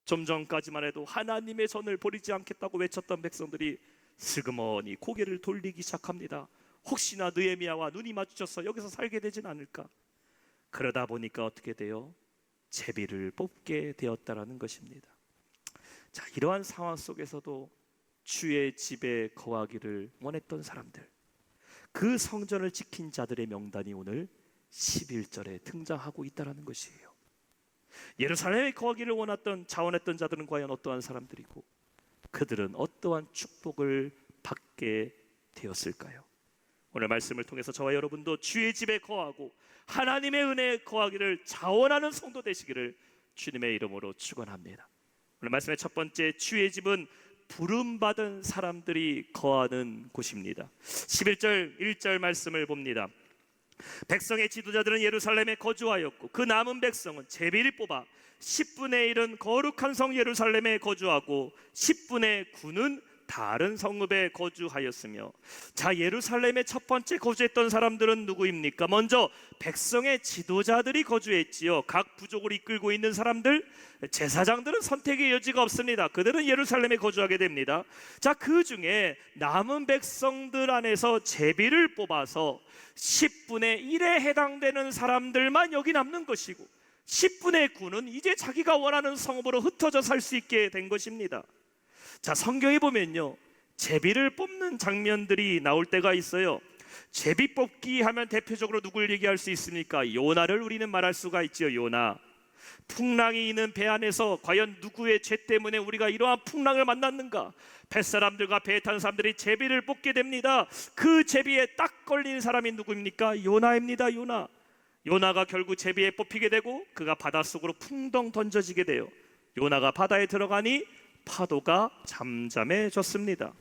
좀 전까지만 해도 하나님의 선을 버리지 않겠다고 외쳤던 백성들이 슬그머니 고개를 돌리기 시작합니다. 혹시나 느헤미야와 눈이 마주쳐서 여기서 살게 되진 않을까. 그러다 보니까 어떻게 돼요? 제비를 뽑게 되었다라는 것입니다. 자, 이러한 상황 속에서도 주의 집에 거하기를 원했던 사람들, 그 성전을 지킨 자들의 명단이 오늘 11절에 등장하고 있다는 것이에요. 예루살렘에 거하기를 자원했던 자들은 과연 어떠한 사람들이고 그들은 어떠한 축복을 받게 되었을까요? 오늘 말씀을 통해서 저와 여러분도 주의 집에 거하고 하나님의 은혜에 거하기를 자원하는 성도 되시기를 주님의 이름으로 축원합니다. 오늘 말씀의 첫 번째, 주의 집은 부름받은 사람들이 거하는 곳입니다. 11절 1절 말씀을 봅니다. 백성의 지도자들은 예루살렘에 거주하였고 그 남은 백성은 제비를 뽑아 10분의 1은 거룩한 성 예루살렘에 거주하고 10분의 9는 다른 성읍에 거주하였으며, 자, 예루살렘에 첫 번째 거주했던 사람들은 누구입니까? 먼저 백성의 지도자들이 거주했지요. 각 부족을 이끌고 있는 사람들, 제사장들은 선택의 여지가 없습니다. 그들은 예루살렘에 거주하게 됩니다. 자, 그 중에 남은 백성들 안에서 제비를 뽑아서 10분의 1에 해당되는 사람들만 여기 남는 것이고 10분의 9는 이제 자기가 원하는 성읍으로 흩어져 살 수 있게 된 것입니다. 자, 성경에 보면요, 제비를 뽑는 장면들이 나올 때가 있어요. 제비 뽑기 하면 대표적으로 누굴 얘기할 수 있습니까? 요나를 우리는 말할 수가 있죠. 요나. 풍랑이 있는 배 안에서 과연 누구의 죄 때문에 우리가 이러한 풍랑을 만났는가? 뱃사람들과 배에 탄 사람들이 제비를 뽑게 됩니다. 그 제비에 딱 걸린 사람이 누구입니까? 요나입니다. 요나. 요나가 결국 제비에 뽑히게 되고 그가 바닷속으로 풍덩 던져지게 돼요. 요나가 바다에 들어가니 파도가 잠잠해졌습니다.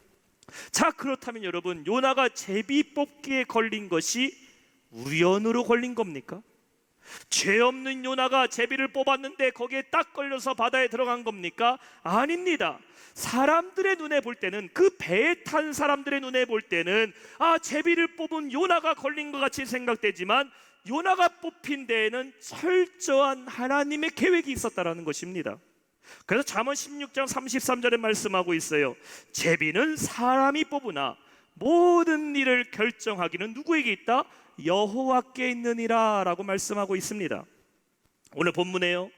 자, 그렇다면 여러분, 요나가 제비 뽑기에 걸린 것이 우연으로 걸린 겁니까? 죄 없는 요나가 제비를 뽑았는데 거기에 딱 걸려서 바다에 들어간 겁니까? 아닙니다. 사람들의 눈에 볼 때는, 그 배에 탄 사람들의 눈에 볼 때는 제비를 뽑은 요나가 걸린 것 같이 생각되지만 요나가 뽑힌 데에는 철저한 하나님의 계획이 있었다라는 것입니다. 그래서 잠언 16장 33절에 말씀하고 있어요. 제비는 사람이 뽑으나 모든 일을 결정하기는 누구에게 있다? 여호와께 있느니라 라고 말씀하고 있습니다. 오늘 본문에요,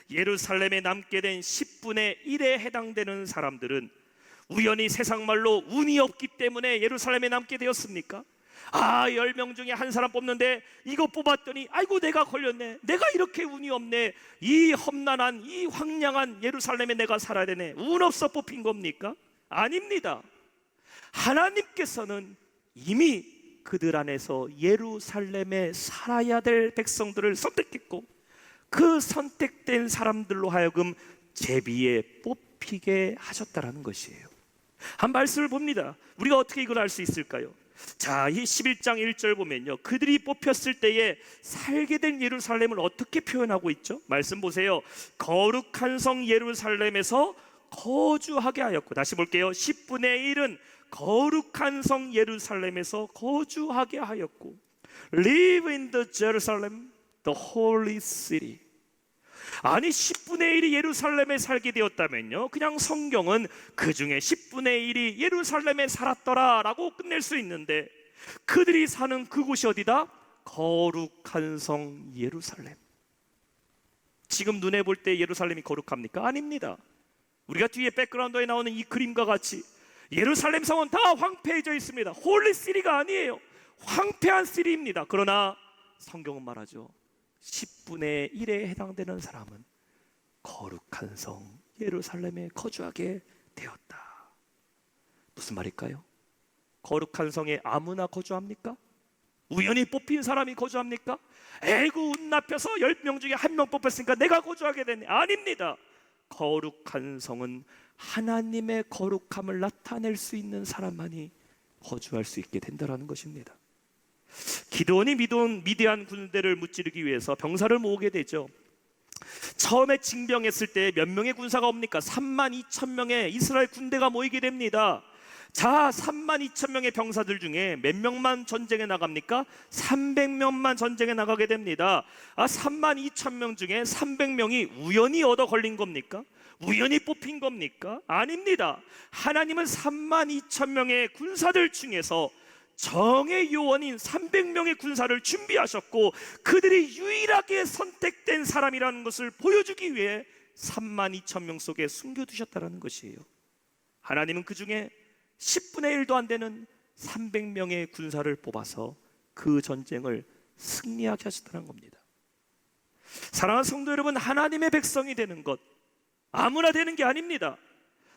예루살렘에 남게 된 10분의 1에 해당되는 사람들은 우연히 세상 말로 운이 없기 때문에 예루살렘에 남게 되었습니까? 10명 중에 한 사람 뽑는데 이거 뽑았더니 아이고 내가 걸렸네, 내가 이렇게 운이 없네, 이 험난한 이 황량한 예루살렘에 내가 살아야 되네, 운 없어 뽑힌 겁니까? 아닙니다. 하나님께서는 이미 그들 안에서 예루살렘에 살아야 될 백성들을 선택했고 그 선택된 사람들로 하여금 제비에 뽑히게 하셨다라는 것이에요. 한 말씀을 봅니다. 우리가 어떻게 이걸 알 수 있을까요? 자, 이 11장 1절 보면요, 그들이 뽑혔을 때에 살게 된 예루살렘을 어떻게 표현하고 있죠? 말씀 보세요. 거룩한 성 예루살렘에서 거주하게 하였고, 다시 볼게요. 10분의 1은 거룩한 성 예루살렘에서 거주하게 하였고, Live in the Jerusalem, the holy city. 아니, 10분의 1이 예루살렘에 살게 되었다면요, 그냥 성경은 그 중에 10분의 1이 예루살렘에 살았더라 라고 끝낼 수 있는데, 그들이 사는 그곳이 어디다? 거룩한 성 예루살렘. 지금 눈에 볼 때 예루살렘이 거룩합니까? 아닙니다. 우리가 뒤에 백그라운드에 나오는 이 그림과 같이 예루살렘 성은 다 황폐해져 있습니다. 홀리 시리가 아니에요. 황폐한 시리입니다. 그러나 성경은 말하죠, 10분의 1에 해당되는 사람은 거룩한 성 예루살렘에 거주하게 되었다. 무슨 말일까요? 거룩한 성에 아무나 거주합니까? 우연히 뽑힌 사람이 거주합니까? 에이구 운 나펴서 10명 중에 1명 뽑혔으니까 내가 거주하게 됐네. 아닙니다. 거룩한 성은 하나님의 거룩함을 나타낼 수 있는 사람만이 거주할 수 있게 된다는 것입니다. 기드온이 미디안 군대를 무찌르기 위해서 병사를 모으게 되죠. 처음에 징병했을 때 몇 명의 군사가 옵니까? 32,000명의 이스라엘 군대가 모이게 됩니다. 자, 32,000명의 병사들 중에 몇 명만 전쟁에 나갑니까? 300명만 전쟁에 나가게 됩니다. 32,000명 중에 300명이 우연히 얻어 걸린 겁니까? 우연히 뽑힌 겁니까? 아닙니다. 하나님은 32,000명의 군사들 중에서 정의 요원인 300명의 군사를 준비하셨고, 그들이 유일하게 선택된 사람이라는 것을 보여주기 위해 32,000명 속에 숨겨두셨다는 것이에요. 하나님은 그 중에 10분의 1도 안 되는 300명의 군사를 뽑아서 그 전쟁을 승리하게 하셨다는 겁니다. 사랑하는 성도 여러분, 하나님의 백성이 되는 것 아무나 되는 게 아닙니다.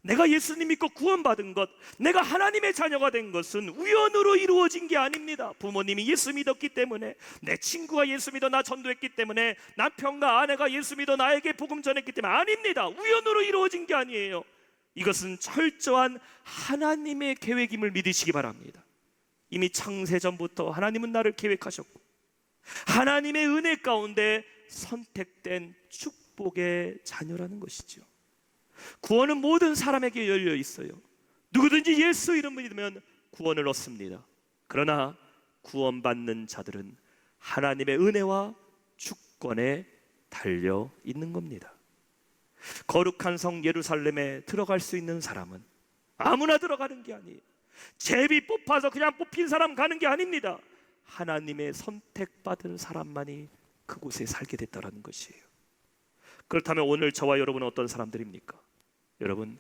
내가 예수님 믿고 구원받은 것, 내가 하나님의 자녀가 된 것은 우연으로 이루어진 게 아닙니다. 부모님이 예수 믿었기 때문에, 내 친구가 예수 믿어 나 전도했기 때문에, 남편과 아내가 예수 믿어 나에게 복음 전했기 때문에 아닙니다. 우연으로 이루어진 게 아니에요. 이것은 철저한 하나님의 계획임을 믿으시기 바랍니다. 이미 창세전부터 하나님은 나를 계획하셨고, 하나님의 은혜 가운데 선택된 축복의 자녀라는 것이죠. 구원은 모든 사람에게 열려 있어요. 누구든지 예수 이름을 믿으면 구원을 얻습니다. 그러나 구원받는 자들은 하나님의 은혜와 주권에 달려 있는 겁니다. 거룩한 성 예루살렘에 들어갈 수 있는 사람은 아무나 들어가는 게 아니에요. 제비 뽑아서 그냥 뽑힌 사람 가는 게 아닙니다. 하나님의 선택받은 사람만이 그곳에 살게 됐다는 것이에요. 그렇다면 오늘 저와 여러분은 어떤 사람들입니까? 여러분,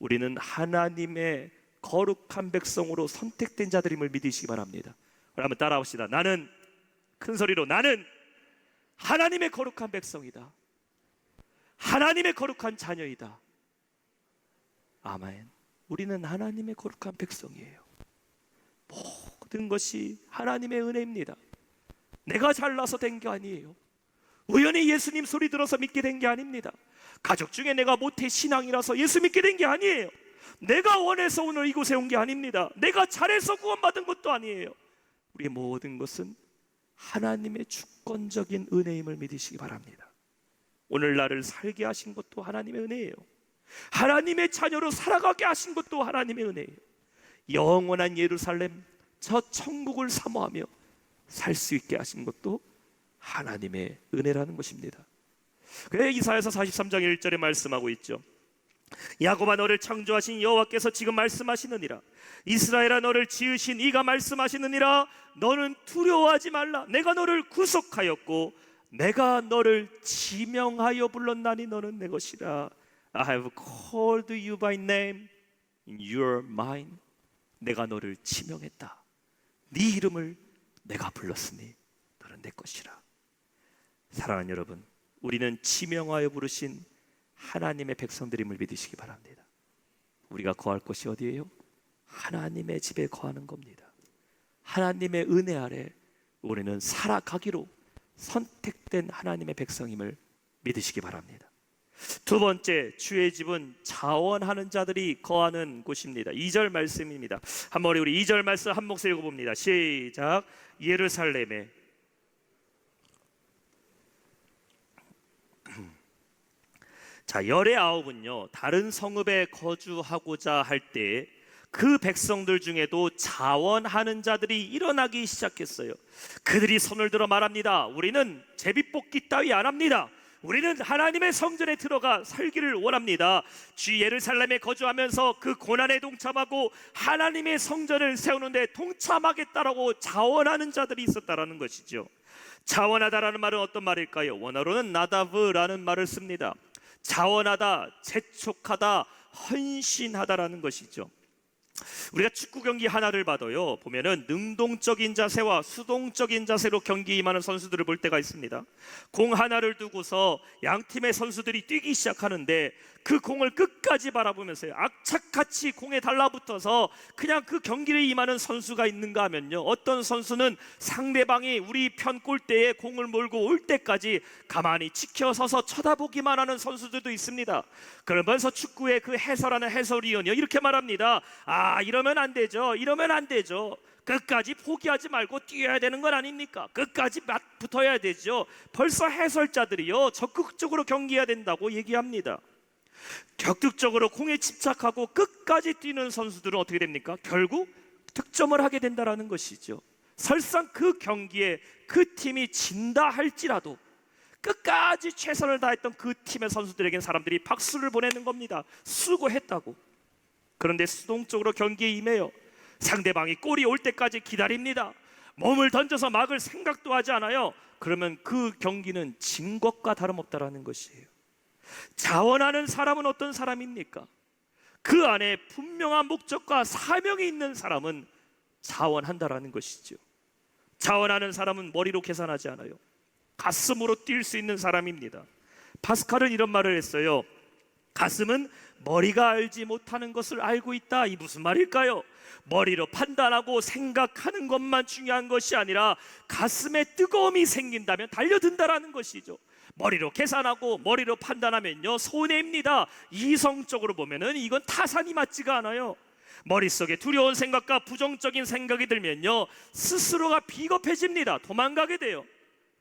우리는 하나님의 거룩한 백성으로 선택된 자들임을 믿으시기 바랍니다. 한번 따라합시다. 나는, 큰 소리로, 나는 하나님의 거룩한 백성이다. 하나님의 거룩한 자녀이다. 아멘. 우리는 하나님의 거룩한 백성이에요. 모든 것이 하나님의 은혜입니다. 내가 잘나서 된 게 아니에요. 우연히 예수님 소리 들어서 믿게 된 게 아닙니다. 가족 중에 내가 모태 신앙이라서 예수 믿게 된 게 아니에요. 내가 원해서 오늘 이곳에 온 게 아닙니다. 내가 잘해서 구원받은 것도 아니에요. 우리의 모든 것은 하나님의 주권적인 은혜임을 믿으시기 바랍니다. 오늘 나를 살게 하신 것도 하나님의 은혜예요. 하나님의 자녀로 살아가게 하신 것도 하나님의 은혜예요. 영원한 예루살렘, 저 천국을 사모하며 살 수 있게 하신 것도 하나님의 은혜라는 것입니다. 그래 이사야서 43장 1절에 말씀하고 있죠. 야곱아, 너를 창조하신 여호와께서 지금 말씀하시느니라. 이스라엘아, 너를 지으신 이가 말씀하시느니라. 너는 두려워하지 말라. 내가 너를 구속하였고 내가 너를 지명하여 불렀나니 너는 내 것이라. I have called you by name, you are mine. 내가 너를 지명했다. 네 이름을 내가 불렀으니 너는 내 것이라. 사랑하는 여러분, 우리는 지명하여 부르신 하나님의 백성들임을 믿으시기 바랍니다. 우리가 거할 곳이 어디예요? 하나님의 집에 거하는 겁니다. 하나님의 은혜 아래 우리는 살아가기로 선택된 하나님의 백성임을 믿으시기 바랍니다. 두 번째, 주의 집은 자원하는 자들이 거하는 곳입니다. 2절 말씀입니다. 한번 우리 2절 말씀 한 목소리 읽어봅니다. 시작. 예루살렘에 자, 열의 아홉은요, 다른 성읍에 거주하고자 할 때 그 백성들 중에도 자원하는 자들이 일어나기 시작했어요. 그들이 손을 들어 말합니다. 우리는 제비뽑기 따위 안 합니다. 우리는 하나님의 성전에 들어가 살기를 원합니다. 주 예루살렘에 거주하면서 그 고난에 동참하고 하나님의 성전을 세우는데 동참하겠다라고 자원하는 자들이 있었다라는 것이죠. 자원하다라는 말은 어떤 말일까요? 원어로는 나다브라는 말을 씁니다. 자원하다, 재촉하다, 헌신하다라는 것이죠. 우리가 축구 경기 하나를 봐도요, 보면은 능동적인 자세와 수동적인 자세로 경기에 임하는 선수들을 볼 때가 있습니다. 공 하나를 두고서 양 팀의 선수들이 뛰기 시작하는데 그 공을 끝까지 바라보면서요, 악착같이 공에 달라붙어서 그냥 그 경기를 임하는 선수가 있는가 하면요, 어떤 선수는 상대방이 우리 편 골대에 공을 몰고 올 때까지 가만히 지켜서서 쳐다보기만 하는 선수들도 있습니다. 그러면서 축구의 그 해설하는 해설위원이요, 이렇게 말합니다. 이러면 안 되죠. 이러면 안 되죠. 끝까지 포기하지 말고 뛰어야 되는 건 아닙니까? 끝까지 맞붙어야 되죠. 벌써 해설자들이요, 적극적으로 경기해야 된다고 얘기합니다. 적극적으로 공에 집착하고 끝까지 뛰는 선수들은 어떻게 됩니까? 결국 득점을 하게 된다는 것이죠. 설상 그 경기에 그 팀이 진다 할지라도 끝까지 최선을 다했던 그 팀의 선수들에겐 사람들이 박수를 보내는 겁니다. 수고했다고. 그런데 수동적으로 경기에 임해요. 상대방이 골이 올 때까지 기다립니다. 몸을 던져서 막을 생각도 하지 않아요. 그러면 그 경기는 진 것과 다름없다라는 것이에요. 자원하는 사람은 어떤 사람입니까? 그 안에 분명한 목적과 사명이 있는 사람은 자원한다라는 것이죠. 자원하는 사람은 머리로 계산하지 않아요. 가슴으로 뛸 수 있는 사람입니다. 파스칼은 이런 말을 했어요. 가슴은 머리가 알지 못하는 것을 알고 있다. 이 무슨 말일까요? 머리로 판단하고 생각하는 것만 중요한 것이 아니라 가슴에 뜨거움이 생긴다면 달려든다라는 것이죠. 머리로 계산하고 머리로 판단하면요 손해입니다. 이성적으로 보면은 이건 타산이 맞지가 않아요. 머릿속에 두려운 생각과 부정적인 생각이 들면요 스스로가 비겁해집니다. 도망가게 돼요.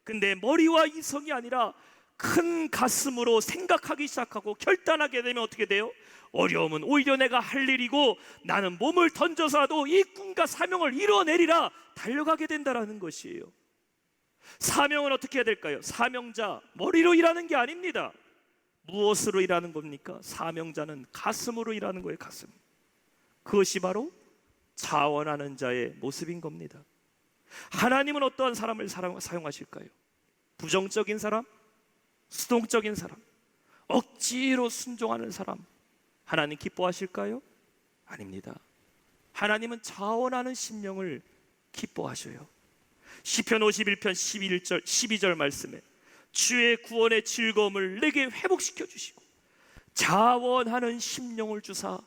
근데 머리와 이성이 아니라 큰 가슴으로 생각하기 시작하고 결단하게 되면 어떻게 돼요? 어려움은 오히려 내가 할 일이고 나는 몸을 던져서라도 이 꿈과 사명을 이뤄내리라 달려가게 된다는 것이에요. 사명은 어떻게 해야 될까요? 사명자, 머리로 일하는 게 아닙니다. 무엇으로 일하는 겁니까? 사명자는 가슴으로 일하는 거예요. 가슴. 그것이 바로 자원하는 자의 모습인 겁니다. 하나님은 어떠한 사람을 사용하실까요? 부정적인 사람? 수동적인 사람? 억지로 순종하는 사람? 하나님 기뻐하실까요? 아닙니다. 하나님은 자원하는 심령을 기뻐하셔요. 시편 51편 12절 말씀에 주의 구원의 즐거움을 내게 회복시켜 주시고 자원하는 심령을 주사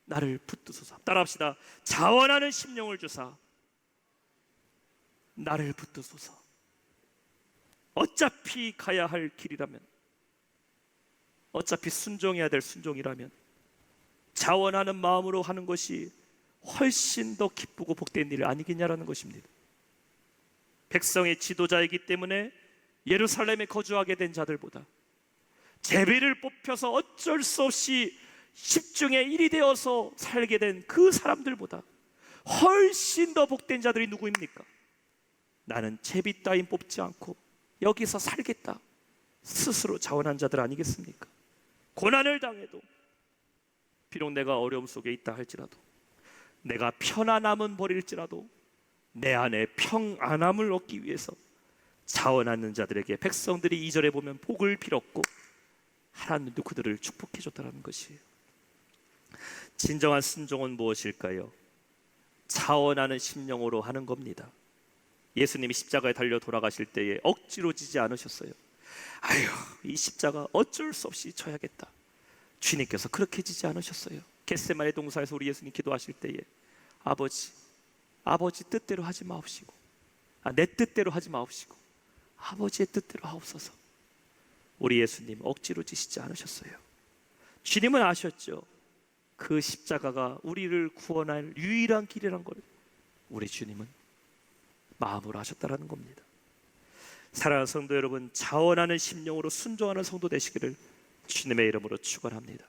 나를 붙드소서. 따라합시다. 자원하는 심령을 주사 나를 붙드소서. 어차피 가야 할 길이라면, 어차피 순종해야 될 순종이라면 자원하는 마음으로 하는 것이 훨씬 더 기쁘고 복된 일 아니겠냐라는 것입니다. 백성의 지도자이기 때문에 예루살렘에 거주하게 된 자들보다 제비를 뽑혀서 어쩔 수 없이 10중에 1이 되어서 살게 된 그 사람들보다 훨씬 더 복된 자들이 누구입니까? 나는 제비 따윈 뽑지 않고 여기서 살겠다 스스로 자원한 자들 아니겠습니까? 고난을 당해도 비록 내가 어려움 속에 있다 할지라도 내가 편안함은 버릴지라도 내 안에 평안함을 얻기 위해서 자원하는 자들에게 백성들이 2절에 보면 복을 빌었고 하나님도 그들을 축복해 줬다는 것이에요. 진정한 순종은 무엇일까요? 자원하는 심령으로 하는 겁니다. 예수님이 십자가에 달려 돌아가실 때에 억지로 지지 않으셨어요. 아유, 이 십자가 어쩔 수 없이 져야겠다. 주님께서 그렇게 지지 않으셨어요. 겟세마네 동산에서 우리 예수님 기도하실 때에 아버지 뜻대로 하지 마옵시고 내 뜻대로 하지 마옵시고 아버지의 뜻대로 하옵소서. 우리 예수님 억지로 지시지 않으셨어요. 주님은 아셨죠. 그 십자가가 우리를 구원할 유일한 길이란 걸 우리 주님은 마음으로 하셨다라는 겁니다. 사랑하는 성도 여러분, 자원하는 심령으로 순종하는 성도 되시기를 주님의 이름으로 축원합니다.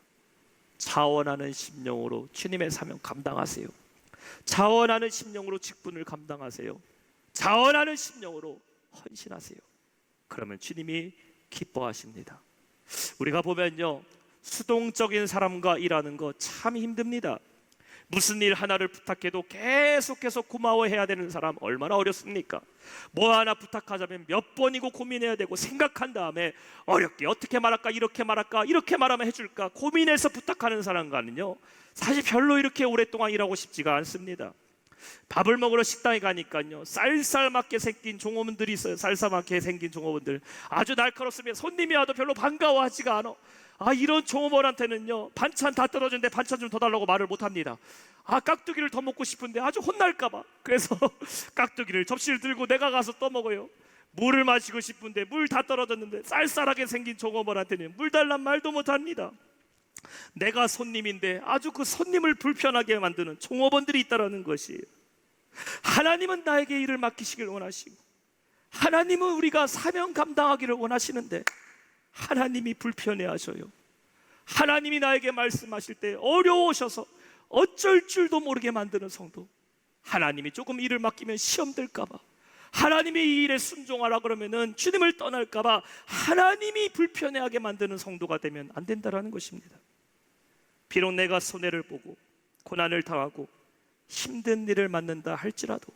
자원하는 심령으로 주님의 사명 감당하세요. 자원하는 심령으로 직분을 감당하세요. 자원하는 심령으로 헌신하세요. 그러면 주님이 기뻐하십니다. 우리가 보면요 수동적인 사람과 일하는 거 참 힘듭니다. 무슨 일 하나를 부탁해도 계속해서 고마워해야 되는 사람 얼마나 어렵습니까? 뭐 하나 부탁하자면 몇 번이고 고민해야 되고 생각한 다음에 어렵게 어떻게 말할까 이렇게 말할까 이렇게 말하면 해줄까 고민해서 부탁하는 사람과는요 사실 별로 이렇게 오랫동안 일하고 싶지가 않습니다. 밥을 먹으러 식당에 가니까요 쌀쌀맞게 생긴 종업원들이 있어요. 쌀쌀맞게 생긴 종업원들 아주 날카롭습니다. 손님이 와도 별로 반가워하지가 않아. 이런 종업원한테는요 반찬 다 떨어졌는데 반찬 좀 더 달라고 말을 못합니다. 깍두기를 더 먹고 싶은데 아주 혼날까봐 그래서 깍두기를 접시를 들고 내가 가서 떠먹어요. 물을 마시고 싶은데 물 다 떨어졌는데 쌀쌀하게 생긴 종업원한테는 물 달란 말도 못합니다. 내가 손님인데 아주 그 손님을 불편하게 만드는 종업원들이 있다는 것이에요. 하나님은 나에게 일을 맡기시길 원하시고 하나님은 우리가 사명 감당하기를 원하시는데 하나님이 불편해하셔요. 하나님이 나에게 말씀하실 때 어려우셔서 어쩔 줄도 모르게 만드는 성도, 하나님이 조금 일을 맡기면 시험 들까봐, 하나님이 이 일에 순종하라 그러면은 주님을 떠날까봐 하나님이 불편해하게 만드는 성도가 되면 안 된다라는 것입니다. 비록 내가 손해를 보고 고난을 당하고 힘든 일을 맡는다 할지라도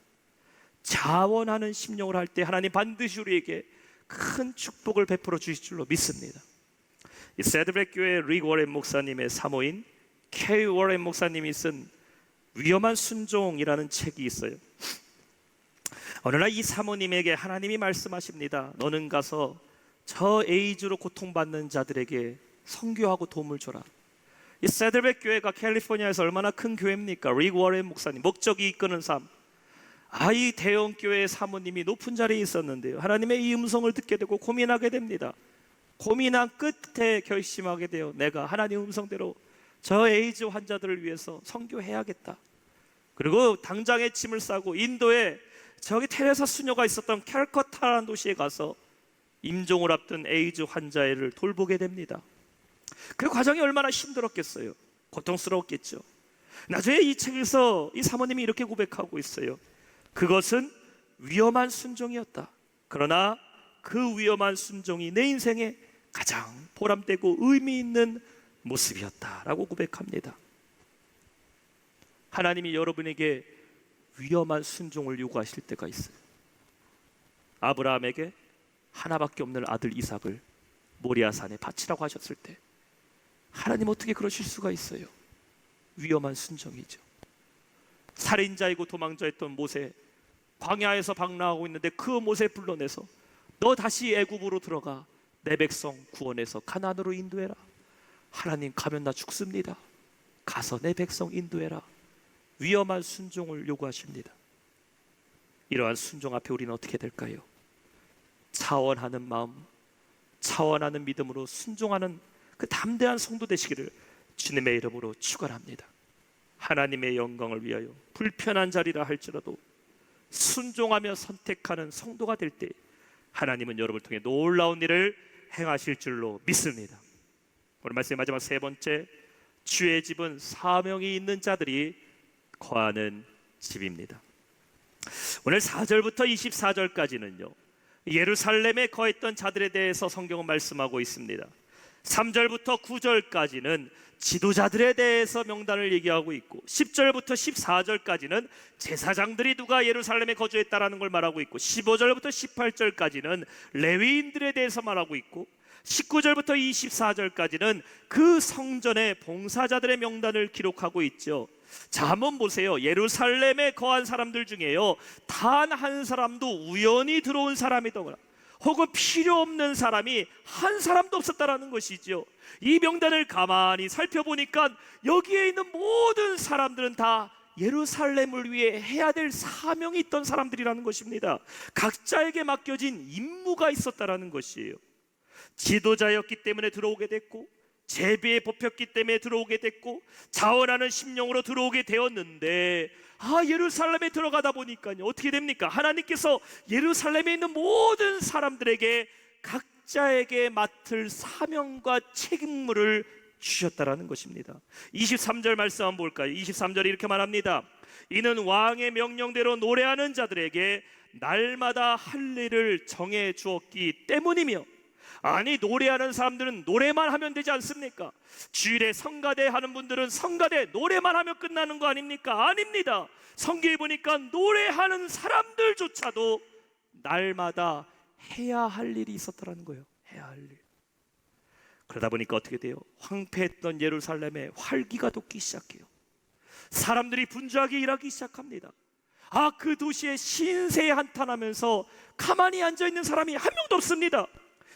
자원하는 심령을 할 때 하나님 반드시 우리에게 큰 축복을 베풀어 주실 줄로 믿습니다. 이 새드백 교회 릭 워렌 목사님의 사모인 케이 워렌 목사님이 쓴 위험한 순종이라는 책이 있어요. 어느 날 이 사모님에게 하나님이 말씀하십니다. 너는 가서 저 에이즈로 고통받는 자들에게 선교하고 도움을 줘라. 이 새드백 교회가 캘리포니아에서 얼마나 큰 교회입니까? 릭 워렌 목사님, 목적이 이끄는 삶. 이 대형 교회의 사모님이 높은 자리에 있었는데요, 하나님의 이 음성을 듣게 되고 고민하게 됩니다. 고민한 끝에 결심하게 돼요. 내가 하나님 음성대로 저 에이즈 환자들을 위해서 선교해야겠다. 그리고 당장에 짐을 싸고 인도에 저기 테레사 수녀가 있었던 캘커타라는 도시에 가서 임종을 앞둔 에이즈 환자를 돌보게 됩니다. 그 과정이 얼마나 힘들었겠어요. 고통스러웠겠죠. 나중에 이 책에서 이 사모님이 이렇게 고백하고 있어요. 그것은 위험한 순종이었다. 그러나 그 위험한 순종이 내 인생에 가장 보람되고 의미 있는 모습이었다라고 고백합니다. 하나님이 여러분에게 위험한 순종을 요구하실 때가 있어요. 아브라함에게 하나밖에 없는 아들 이삭을 모리아산에 바치라고 하셨을 때 하나님 어떻게 그러실 수가 있어요? 위험한 순종이죠. 살인자이고 도망자였던 모세, 광야에서 방랑하고 있는데 그 모세 불러내서 너 다시 애굽으로 들어가 내 백성 구원해서 가나안으로 인도해라. 하나님, 가면 나 죽습니다. 가서 내 백성 인도해라. 위험한 순종을 요구하십니다. 이러한 순종 앞에 우리는 어떻게 될까요? 차원하는 마음, 차원하는 믿음으로 순종하는 그 담대한 성도 되시기를 주님의 이름으로 축원합니다. 하나님의 영광을 위하여 불편한 자리라 할지라도 순종하며 선택하는 성도가 될 때 하나님은 여러분을 통해 놀라운 일을 행하실 줄로 믿습니다. 오늘 말씀의 마지막 세 번째, 주의 집은 사명이 있는 자들이 거하는 집입니다. 오늘 4절부터 24절까지는요, 예루살렘에 거했던 자들에 대해서 성경은 말씀하고 있습니다. 3절부터 9절까지는 지도자들에 대해서 명단을 얘기하고 있고, 10절부터 14절까지는 제사장들이 누가 예루살렘에 거주했다라는 걸 말하고 있고, 15절부터 18절까지는 레위인들에 대해서 말하고 있고, 19절부터 24절까지는 그 성전의 봉사자들의 명단을 기록하고 있죠. 자, 한번 보세요. 예루살렘에 거한 사람들 중에요, 단 한 사람도 우연히 들어온 사람이더라 혹은 필요 없는 사람이 한 사람도 없었다라는 것이죠. 이 명단을 가만히 살펴보니까 여기에 있는 모든 사람들은 다 예루살렘을 위해 해야 될 사명이 있던 사람들이라는 것입니다. 각자에게 맡겨진 임무가 있었다라는 것이에요. 지도자였기 때문에 들어오게 됐고, 제비에 뽑혔기 때문에 들어오게 됐고, 자원하는 심령으로 들어오게 되었는데, 예루살렘에 들어가다 보니까요, 어떻게 됩니까? 하나님께서 예루살렘에 있는 모든 사람들에게 각자에게 맡을 사명과 책임물을 주셨다라는 것입니다. 23절 말씀 한번 볼까요? 23절이 이렇게 말합니다. 이는 왕의 명령대로 노래하는 자들에게 날마다 할 일을 정해 주었기 때문이며, 아니, 노래하는 사람들은 노래만 하면 되지 않습니까? 주일에 성가대 하는 분들은 성가대 노래만 하면 끝나는 거 아닙니까? 아닙니다. 성경에 보니까 노래하는 사람들조차도 날마다 해야 할 일이 있었더라는 거예요. 해야 할 일. 그러다 보니까 어떻게 돼요? 황폐했던 예루살렘에 활기가 돋기 시작해요. 사람들이 분주하게 일하기 시작합니다. 그 도시에 신세에 한탄하면서 가만히 앉아있는 사람이 한 명도 없습니다.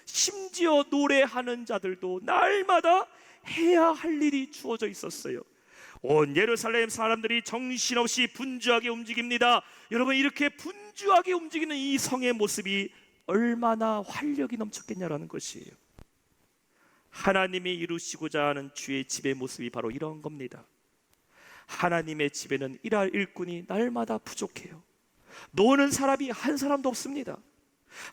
심지어 노래하는 자들도 날마다 해야 할 일이 주어져 있었어요. 온 예루살렘 사람들이 정신없이 분주하게 움직입니다. 여러분, 이렇게 분주하게 움직이는 이 성의 모습이 얼마나 활력이 넘쳤겠냐라는 것이에요. 하나님이 이루시고자 하는 주의 집의 모습이 바로 이런 겁니다. 하나님의 집에는 일할 일꾼이 날마다 부족해요. 노는 사람이 한 사람도 없습니다.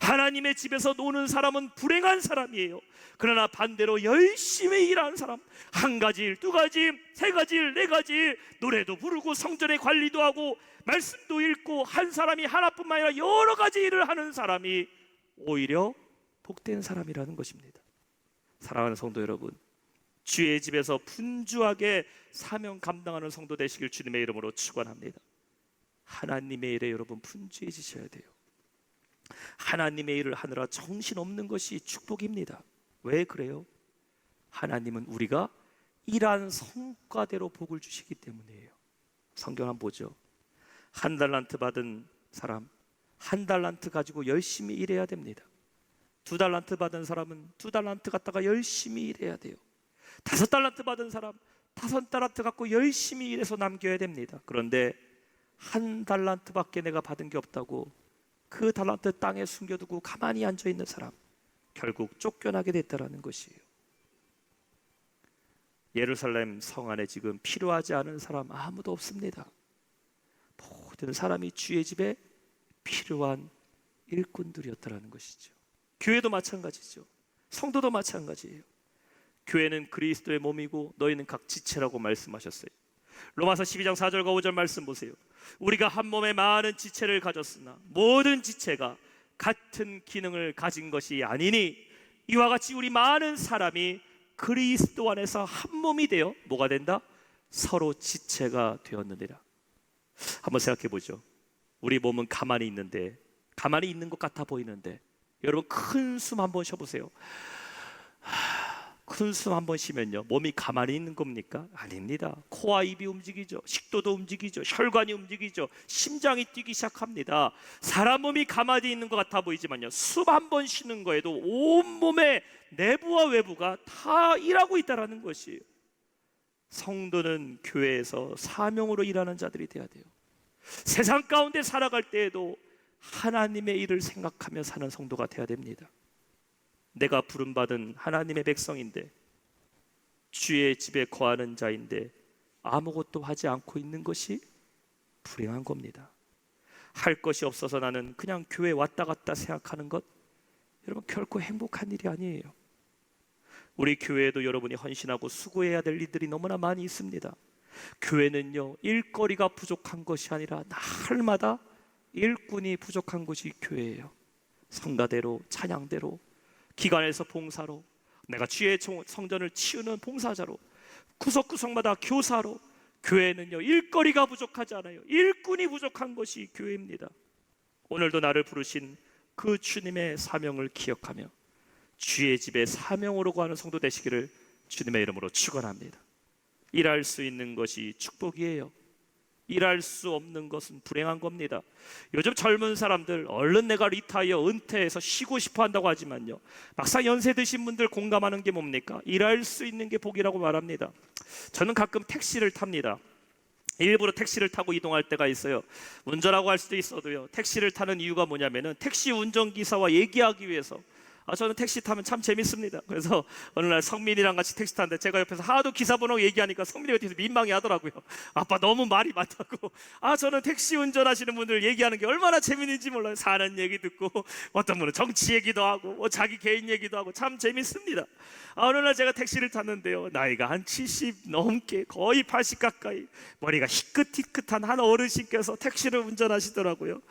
하나님의 집에서 노는 사람은 불행한 사람이에요. 그러나 반대로 열심히 일하는 사람, 한 가지 일, 두 가지 일, 세 가지 일, 네 가지 일, 노래도 부르고 성전의 관리도 하고 말씀도 읽고 한 사람이 하나뿐만 아니라 여러 가지 일을 하는 사람이 오히려 복된 사람이라는 것입니다. 사랑하는 성도 여러분, 주의 집에서 분주하게 사명 감당하는 성도 되시길 주님의 이름으로 축원합니다. 하나님의 일에 여러분 분주해지셔야 돼요. 하나님의 일을 하느라 정신없는 것이 축복입니다. 왜 그래요? 하나님은 우리가 일한 성과대로 복을 주시기 때문이에요. 성경 한번 보죠. 한 달란트 받은 사람, 한 달란트 가지고 열심히 일해야 됩니다. 두 달란트 받은 사람은 두 달란트 갖다가 열심히 일해야 돼요. 다섯 달란트 받은 사람, 다섯 달란트 갖고 열심히 일해서 남겨야 됩니다. 그런데 한 달란트밖에 내가 받은 게 없다고 그 달란트 땅에 숨겨두고 가만히 앉아있는 사람, 결국 쫓겨나게 됐다라는 것이에요. 예루살렘 성 안에 지금 필요하지 않은 사람 아무도 없습니다. 모든 사람이 주의 집에 필요한 일꾼들이었다라는 것이죠. 교회도 마찬가지죠. 성도도 마찬가지예요. 교회는 그리스도의 몸이고 너희는 각 지체라고 말씀하셨어요. 로마서 12장 4절과 5절 말씀 보세요. 우리가 한 몸에 많은 지체를 가졌으나 모든 지체가 같은 기능을 가진 것이 아니니 이와 같이 우리 많은 사람이 그리스도 안에서 한 몸이 되어 뭐가 된다? 서로 지체가 되었느니라. 한번 생각해 보죠. 우리 몸은 가만히 있는데, 가만히 있는 것 같아 보이는데, 여러분 큰 숨 한번 쉬어보세요. 큰 숨 한번 쉬면요, 몸이 가만히 있는 겁니까? 아닙니다. 코와 입이 움직이죠. 식도도 움직이죠. 혈관이 움직이죠. 심장이 뛰기 시작합니다. 사람 몸이 가만히 있는 것 같아 보이지만요, 숨 한번 쉬는 거에도 온몸의 내부와 외부가 다 일하고 있다는 것이에요. 성도는 교회에서 사명으로 일하는 자들이 되어야 돼요. 세상 가운데 살아갈 때에도 하나님의 일을 생각하며 사는 성도가 되어야 됩니다. 내가 부름받은 하나님의 백성인데, 주의 집에 거하는 자인데 아무것도 하지 않고 있는 것이 불행한 겁니다. 할 것이 없어서 나는 그냥 교회 왔다 갔다 생각하는 것, 여러분 결코 행복한 일이 아니에요. 우리 교회에도 여러분이 헌신하고 수고해야 될 일들이 너무나 많이 있습니다. 교회는요, 일거리가 부족한 것이 아니라 날마다 일꾼이 부족한 곳이 교회예요. 성가대로, 찬양대로, 기관에서 봉사로, 내가 주의 성전을 치우는 봉사자로, 구석구석마다 교사로, 교회는요 일거리가 부족하지 않아요. 일꾼이 부족한 것이 교회입니다. 오늘도 나를 부르신 그 주님의 사명을 기억하며 주의 집에 사명으로 거하는 성도 되시기를 주님의 이름으로 축원합니다. 일할 수 있는 것이 축복이에요. 일할 수 없는 것은 불행한 겁니다. 요즘 젊은 사람들 얼른 내가 리타이어, 은퇴해서 쉬고 싶어 한다고 하지만요, 막상 연세 드신 분들 공감하는 게 뭡니까? 일할 수 있는 게 복이라고 말합니다. 저는 가끔 택시를 탑니다. 일부러 택시를 타고 이동할 때가 있어요. 운전하고 할 수도 있어도요, 택시를 타는 이유가 뭐냐면은 택시 운전기사와 얘기하기 위해서. 저는 택시 타면 참 재밌습니다. 그래서 어느 날 성민이랑 같이 택시 타는데 제가 옆에서 하도 기사 번호 얘기하니까 성민이가 뒤에서 민망해 하더라고요. 아빠 너무 말이 많다고. 저는 택시 운전하시는 분들 얘기하는 게 얼마나 재밌는지 몰라요. 사는 얘기 듣고 어떤 분은 정치 얘기도 하고 자기 개인 얘기도 하고 참 재밌습니다. 어느 날 제가 택시를 탔는데요, 나이가 한 70 넘게 거의 80 가까이 머리가 희끗희끗한 한 어르신께서 택시를 운전하시더라고요.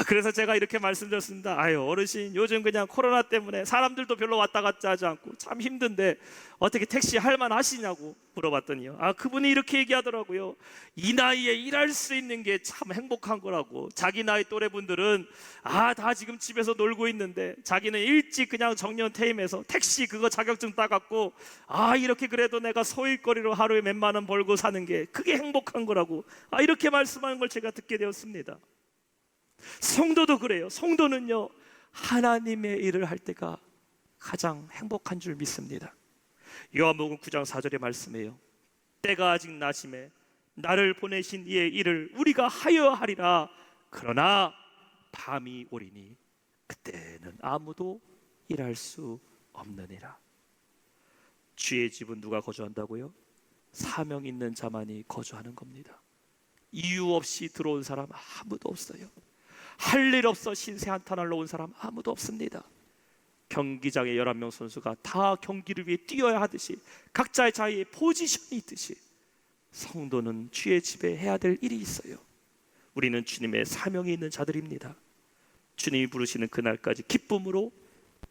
그래서 제가 이렇게 말씀드렸습니다. 어르신, 요즘 그냥 코로나 때문에 사람들도 별로 왔다 갔다 하지 않고 참 힘든데 어떻게 택시 할만 하시냐고 물어봤더니요, 그분이 이렇게 얘기하더라고요. 이 나이에 일할 수 있는 게 참 행복한 거라고. 자기 나이 또래 분들은 다 지금 집에서 놀고 있는데 자기는 일찍 그냥 정년 퇴임해서 택시 그거 자격증 따갖고 이렇게 그래도 내가 소일거리로 하루에 몇만 원 벌고 사는 게 그게 행복한 거라고 이렇게 말씀하는 걸 제가 듣게 되었습니다. 성도도 그래요. 성도는요, 하나님의 일을 할 때가 가장 행복한 줄 믿습니다. 요한복음 9장 4절의 말씀이에요. 때가 아직 나심에 나를 보내신 이의 일을 우리가 하여 하리라. 그러나 밤이 오리니 그때는 아무도 일할 수 없느니라. 주의 집은 누가 거주한다고요? 사명 있는 자만이 거주하는 겁니다. 이유 없이 들어온 사람 아무도 없어요. 할 일 없어 신세 한탄하러 온 사람 아무도 없습니다. 경기장의 11명 선수가 다 경기를 위해 뛰어야 하듯이 각자의 자리에 포지션이 있듯이 성도는 주의 집에 해야 될 일이 있어요. 우리는 주님의 사명이 있는 자들입니다. 주님이 부르시는 그날까지 기쁨으로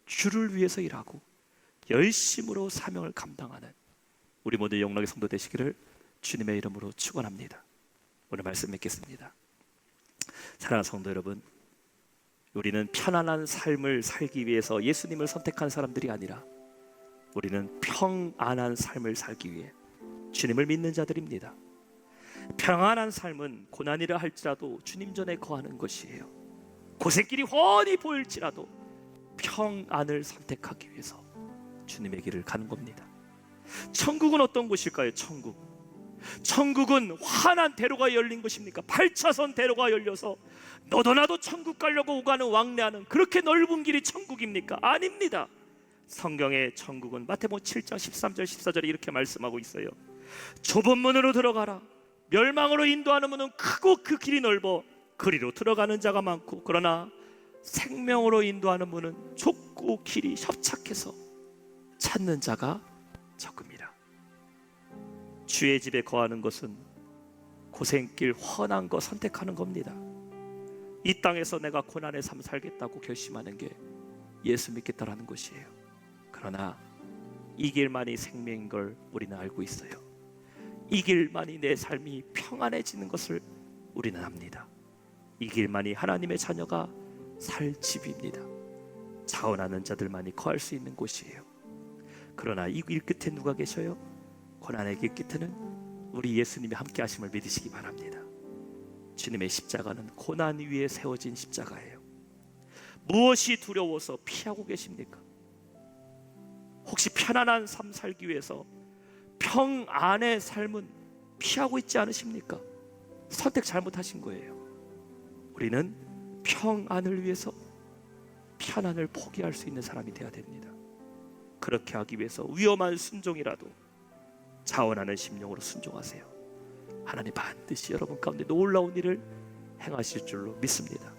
주를 위해서 일하고 열심으로 사명을 감당하는 우리 모두 영락의 성도 되시기를 주님의 이름으로 축원합니다. 오늘 말씀 맺겠습니다. 사랑하는 성도 여러분, 우리는 편안한 삶을 살기 위해서 예수님을 선택한 사람들이 아니라 우리는 평안한 삶을 살기 위해 주님을 믿는 자들입니다. 평안한 삶은 고난이라 할지라도 주님 전에 거하는 것이에요. 고생길이 훤히 보일지라도 평안을 선택하기 위해서 주님의 길을 가는 겁니다. 천국은 어떤 곳일까요? 천국은 환한 대로가 열린 것입니까? 8차선 대로가 열려서 너도 나도 천국 가려고 오가는 왕래하는 그렇게 넓은 길이 천국입니까? 아닙니다. 성경의 천국은 마태복음 7장 13절 14절에 이렇게 말씀하고 있어요. 좁은 문으로 들어가라. 멸망으로 인도하는 문은 크고 그 길이 넓어 그리로 들어가는 자가 많고, 그러나 생명으로 인도하는 문은 좁고 길이 협착해서 찾는 자가 적습니다. 주의 집에 거하는 것은 고생길 훤한 거 선택하는 겁니다. 이 땅에서 내가 고난의 삶 살겠다고 결심하는 게 예수 믿겠다라는 것이에요. 그러나 이 길만이 생명인 걸 우리는 알고 있어요. 이 길만이 내 삶이 평안해지는 것을 우리는 압니다. 이 길만이 하나님의 자녀가 살 집입니다. 자원하는 자들만이 거할 수 있는 곳이에요. 그러나 이 길 끝에 누가 계셔요? 고난의 길 끝에는 우리 예수님이 함께 하심을 믿으시기 바랍니다. 주님의 십자가는 고난 위에 세워진 십자가예요. 무엇이 두려워서 피하고 계십니까? 혹시 편안한 삶 살기 위해서 평안의 삶은 피하고 있지 않으십니까? 선택 잘못하신 거예요. 우리는 평안을 위해서 편안을 포기할 수 있는 사람이 되어야 됩니다. 그렇게 하기 위해서 위험한 순종이라도 자원하는 심령으로 순종하세요. 하나님 반드시 여러분 가운데 놀라운 일을 행하실 줄로 믿습니다.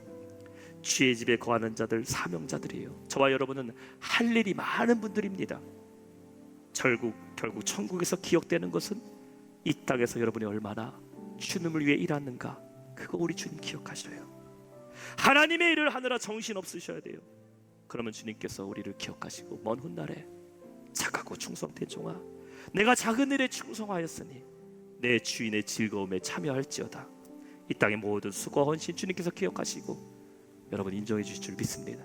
주의 집에 거하는 자들 사명자들이에요. 저와 여러분은 할 일이 많은 분들입니다. 결국 천국에서 기억되는 것은 이 땅에서 여러분이 얼마나 주님을 위해 일하는가, 그거 우리 주님 기억하셔요. 하나님의 일을 하느라 정신 없으셔야 돼요. 그러면 주님께서 우리를 기억하시고 먼 훗날에 착하고 충성된 종아, 내가 작은 일에 충성하였으니 내 주인의 즐거움에 참여할지어다. 이 땅의 모든 수고와 헌신 주님께서 기억하시고 여러분 인정해 주실 줄 믿습니다.